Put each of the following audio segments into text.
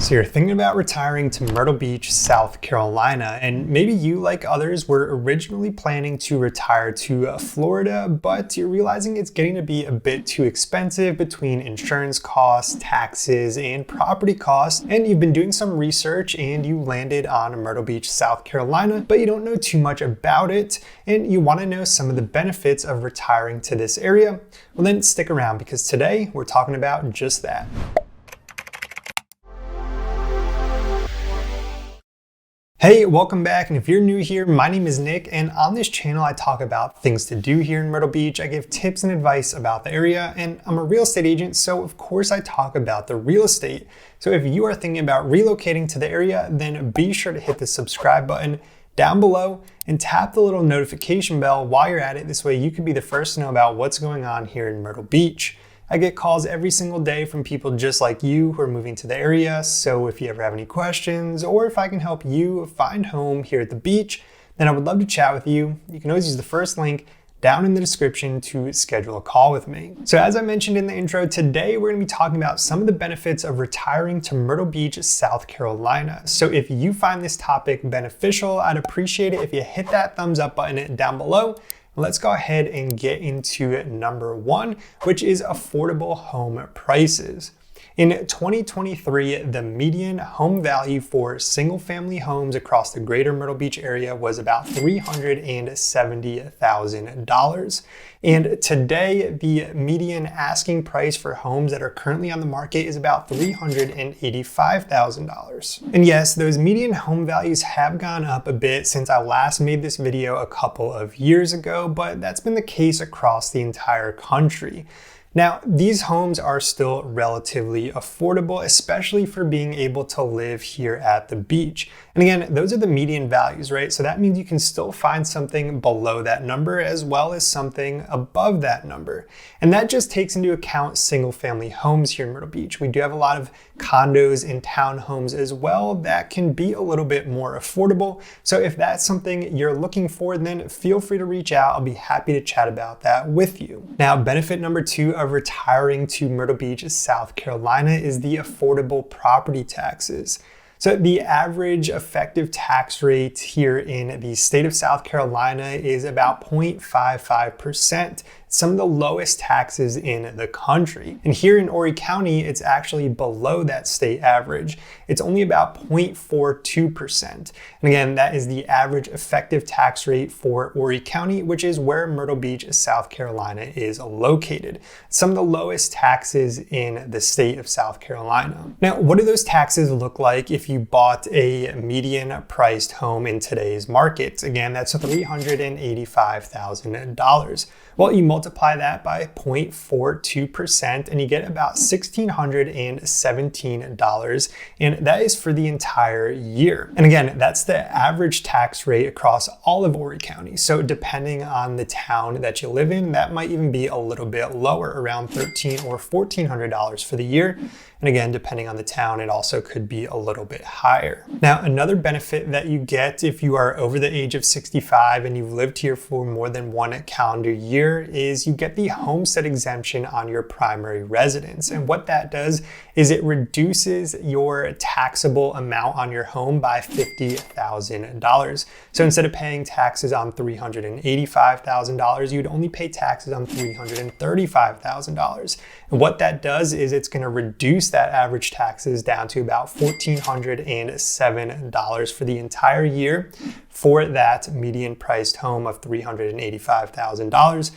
So you're thinking about retiring to Myrtle Beach, South Carolina, and maybe you, like others, were originally planning to retire to Florida, but you're realizing it's getting to be a bit too expensive between insurance costs, taxes, and property costs, and you've been doing some research and you landed on Myrtle Beach, South Carolina, but you don't know too much about it, and you want to know some of the benefits of retiring to this area. Well, then stick around because today we're talking about just that. Hey, welcome back, and if you're new here, my name is Nick, and on this channel I talk about things to do here in Myrtle Beach. I give tips and advice about the area, and I'm a real estate agent, so of course I talk about the real estate. So if you are thinking about relocating to the area, then be sure to hit the subscribe button down below and tap the little notification bell while you're at it. This way you can be the first to know about what's going on here in Myrtle Beach. I get calls every single day from people just like you who are moving to the area, so if you ever have any questions or if I can help you find home here at the beach, then I would love to chat with you. You can always use the first link down in the description to schedule a call with me. So as I mentioned in the intro, today we're going to be talking about some of the benefits of retiring to Myrtle Beach, South Carolina. So if you find this topic beneficial, I'd appreciate it if you hit that thumbs up button down below. Let's go ahead and get into number one, which is affordable home prices. In 2023, the median home value for single-family homes across the greater Myrtle Beach area was about $370,000. And today, the median asking price for homes that are currently on the market is about $385,000. And yes, those median home values have gone up a bit since I last made this video a couple of years ago, but that's been the case across the entire country. Now, these homes are still relatively affordable, especially for being able to live here at the beach. And again, those are the median values, right? So that means you can still find something below that number as well as something above that number. And that just takes into account single family homes here in Myrtle Beach. We do have a lot of condos and townhomes as well that can be a little bit more affordable. So if that's something you're looking for, then feel free to reach out. I'll be happy to chat about that with you. Now, benefit number two of retiring to Myrtle Beach, South Carolina is the affordable property taxes. So the average effective tax rate here in the state of South Carolina is about 0.55%. Some of the lowest taxes in the country. And here in Horry County, it's actually below that state average. It's only about 0.42%. And again, that is the average effective tax rate for Horry County, which is where Myrtle Beach, South Carolina is located. Some of the lowest taxes in the state of South Carolina. Now, what do those taxes look like if you bought a median priced home in today's market? Again, that's $385,000. Well, you multiply that by 0.42% and you get about $1,617, and that is for the entire year. And again, that's the average tax rate across all of Horry County. So depending on the town that you live in, that might even be a little bit lower, around $1,300 or $1,400 for the year. And again, depending on the town, it also could be a little bit higher. Now, another benefit that you get if you are over the age of 65 and you've lived here for more than one calendar year is you get the Homestead Exemption on your primary residence. And what that does is it reduces your taxable amount on your home by $50,000. So instead of paying taxes on $385,000, you'd only pay taxes on $335,000. And what that does is it's going to reduce that average taxes down to about $1,407 for the entire year for that median priced home of $385,000.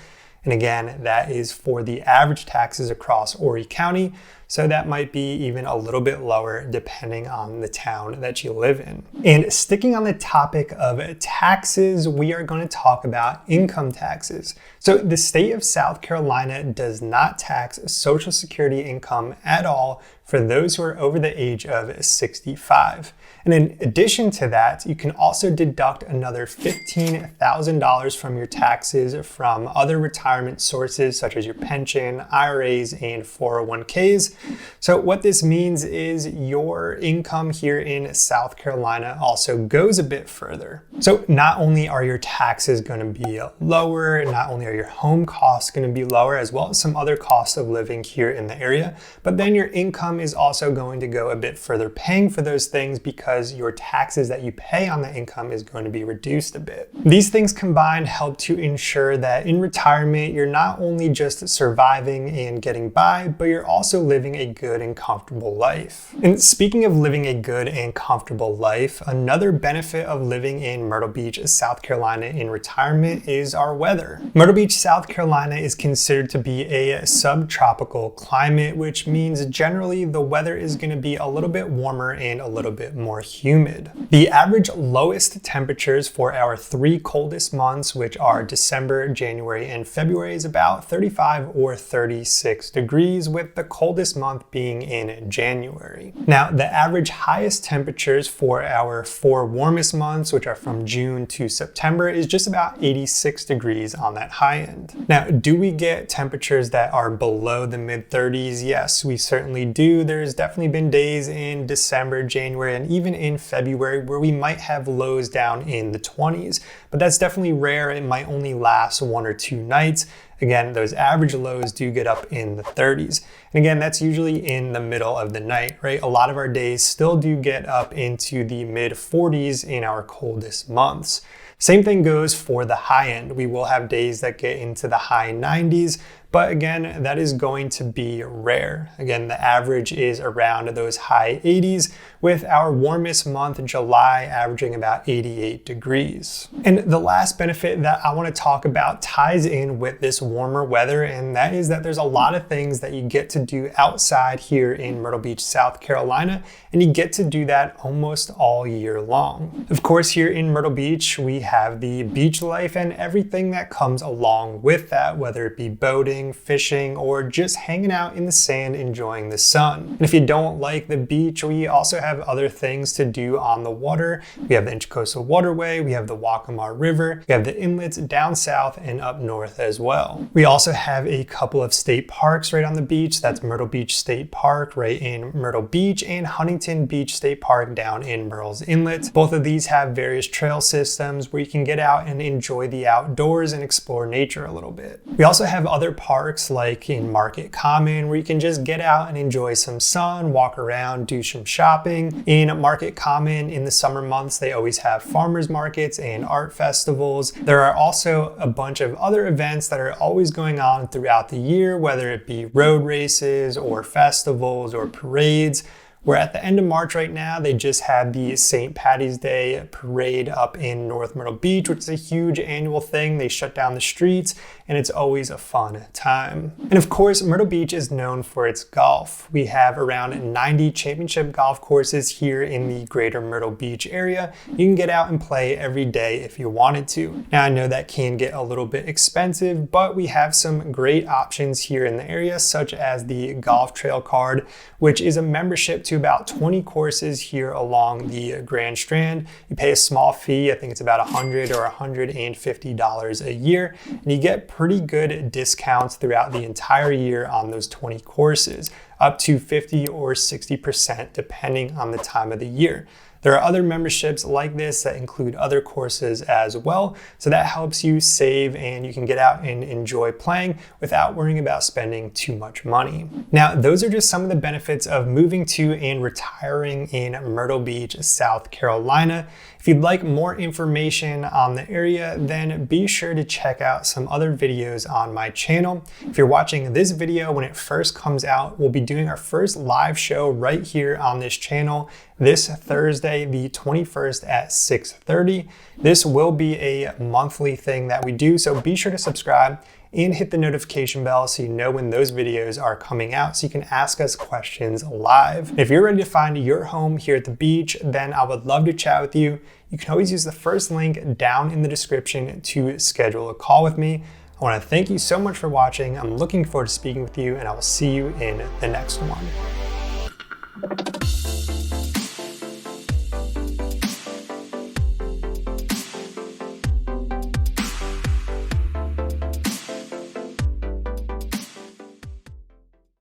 And again, that is for the average taxes across Horry County. So that might be even a little bit lower depending on the town that you live in. And sticking on the topic of taxes, we are going to talk about income taxes. So the state of South Carolina does not tax Social Security income at all for those who are over the age of 65. And in addition to that, you can also deduct another $15,000 from your taxes from other retirement sources such as your pension, IRAs, and 401ks. So what this means is your income here in South Carolina also goes a bit further. So not only are your taxes going to be lower, not only are your home costs going to be lower, as well as some other costs of living here in the area, but then your income is also going to go a bit further paying for those things because your taxes that you pay on the income is going to be reduced a bit. These things combined help to ensure that in retirement, you're not only just surviving and getting by, but you're also living a good and comfortable life. And speaking of living a good and comfortable life, another benefit of living in Myrtle Beach, South Carolina in retirement is our weather. Myrtle Beach, South Carolina is considered to be a subtropical climate, which means generally the weather is going to be a little bit warmer and a little bit more humid. The average lowest temperatures for our 3 coldest months, which are December, January, and February, is about 35 or 36 degrees, with the coldest month being in January. Now, the average highest temperatures for our 4 warmest months, which are from June to September, is just about 86 degrees on that high end. Now, do we get temperatures that are below the mid-30s? Yes, we certainly do. There's definitely been days in December, January, and even in February where we might have lows down in the 20s, but that's definitely rare. It might only last 1 or 2 nights. Again, those average lows do get up in the 30s. And again, that's usually in the middle of the night, right? A lot of our days still do get up into the mid 40s in our coldest months. Same thing goes for the high end. We will have days that get into the high 90s, but again, that is going to be rare. Again, the average is around those high 80s, with our warmest month, July, averaging about 88 degrees. And the last benefit that I want to talk about ties in with this warmer weather, and that is that there's a lot of things that you get to do outside here in Myrtle Beach, South Carolina, and you get to do that almost all year long. Of course, here in Myrtle Beach, we have the beach life and everything that comes along with that, whether it be boating, fishing, or just hanging out in the sand enjoying the sun. And if you don't like the beach, we also have other things to do on the water. We have the Intracoastal Waterway, we have the Waccamaw River, we have the inlets down south and up north as well. We also have a couple of state parks right on the beach. That's Myrtle Beach State Park right in Myrtle Beach and Huntington Beach State Park down in Murrells Inlet. Both of these have various trail systems where you can get out and enjoy the outdoors and explore nature a little bit. We also have other parks like in Market Common where you can just get out and enjoy some sun, walk around, do some shopping. In Market Common in the summer months, they always have farmers markets and art festivals. There are also a bunch of other events that are always going on throughout the year, whether it be road races or festivals or parades. We're at the end of March right now. They just had the St. Patty's Day parade up in North Myrtle Beach, which is a huge annual thing. They shut down the streets and it's always a fun time. And of course, Myrtle Beach is known for its golf. We have around 90 championship golf courses here in the greater Myrtle Beach area. You can get out and play every day if you wanted to. Now, I know that can get a little bit expensive, but we have some great options here in the area, such as the Golf Trail Card, which is a membership to about 20 courses here along the Grand Strand. You pay a small fee, I think it's about $100 or $150 a year, and you get pretty good discounts throughout the entire year on those 20 courses, up to 50 or 60% depending on the time of the year. There are other memberships like this that include other courses as well, so that helps you save and you can get out and enjoy playing without worrying about spending too much money. Now, those are just some of the benefits of moving to and retiring in Myrtle Beach, South Carolina. If you'd like more information on the area, then be sure to check out some other videos on my channel. If you're watching this video when it first comes out, we'll be doing our first live show right here on this channel this Thursday, the 21st at 6:30. This will be a monthly thing that we do, so be sure to subscribe and hit the notification bell so you know when those videos are coming out so you can ask us questions live. If you're ready to find your home here at the beach, then I would love to chat with you. You can always use the first link down in the description to schedule a call with me. I want to thank you so much for watching. I'm looking forward to speaking with you, and I will see you in the next one.